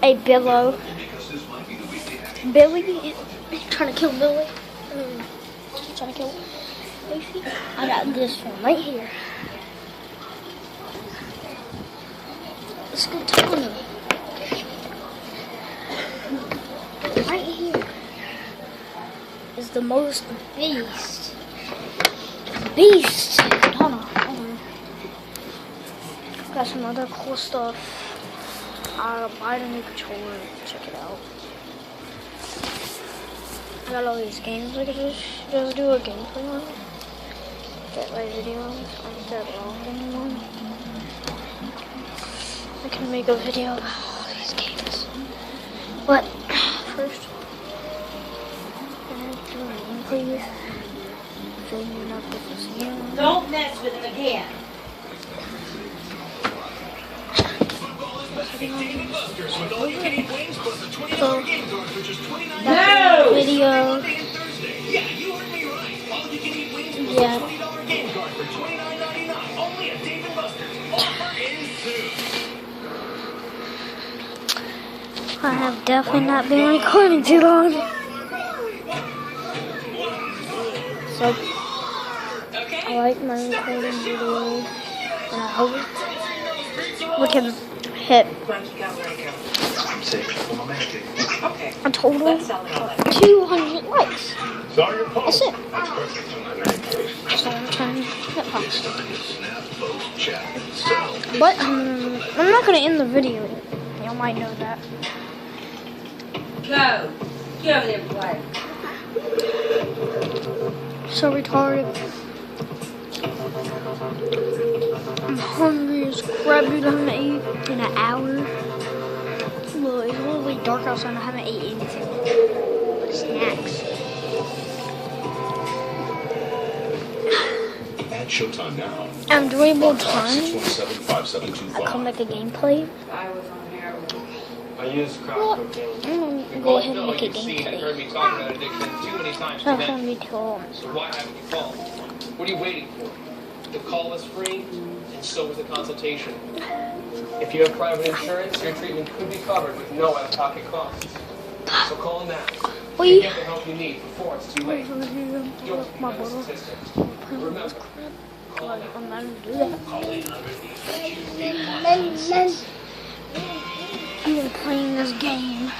a billow. Billy, he's trying to kill Billy. He's trying to kill Leafy. I got this one right here. Let's go Tony. Right here is the most beast. Hold on. Got some other cool stuff. I'll buy the new controller. Check it out. I got all these games I could just do a gameplay on. Get my videos on that long anymore. I can make a video about all these games. But first, I'm gonna do a gameplay. Don't mess with him again. So, that's the video. Yeah. I have definitely not been recording too long. So, I like my recording video, and I hope we can hit a total of 200 likes. That's it. So I'm trying to hit post. But I'm not going to end the video. Y'all might know that. Go. Get over there and play. So retarded. I'm hungry as crap, dude. I haven't eaten in an hour. Look, it's literally dark outside and I haven't eaten anything but snacks. At Showtime now. I'm doing more time. 617-5725. I come back to gameplay. I was on heroin. I use crack Well, cocaine. I'm gonna go ahead and make a You've seen and heard gameplay. me talk about addiction too many times So I'm today. gonna be too. So why haven't you called? What are you waiting for? The call is free, and so is the consultation. If you have private insurance, your treatment could be covered with no out-of-pocket costs. So call now We and get the help you need before it's too late. Don't my become a bottle. statistic. Remember, call now. I'm not gonna do that. Call 800-8281. I've been playing this game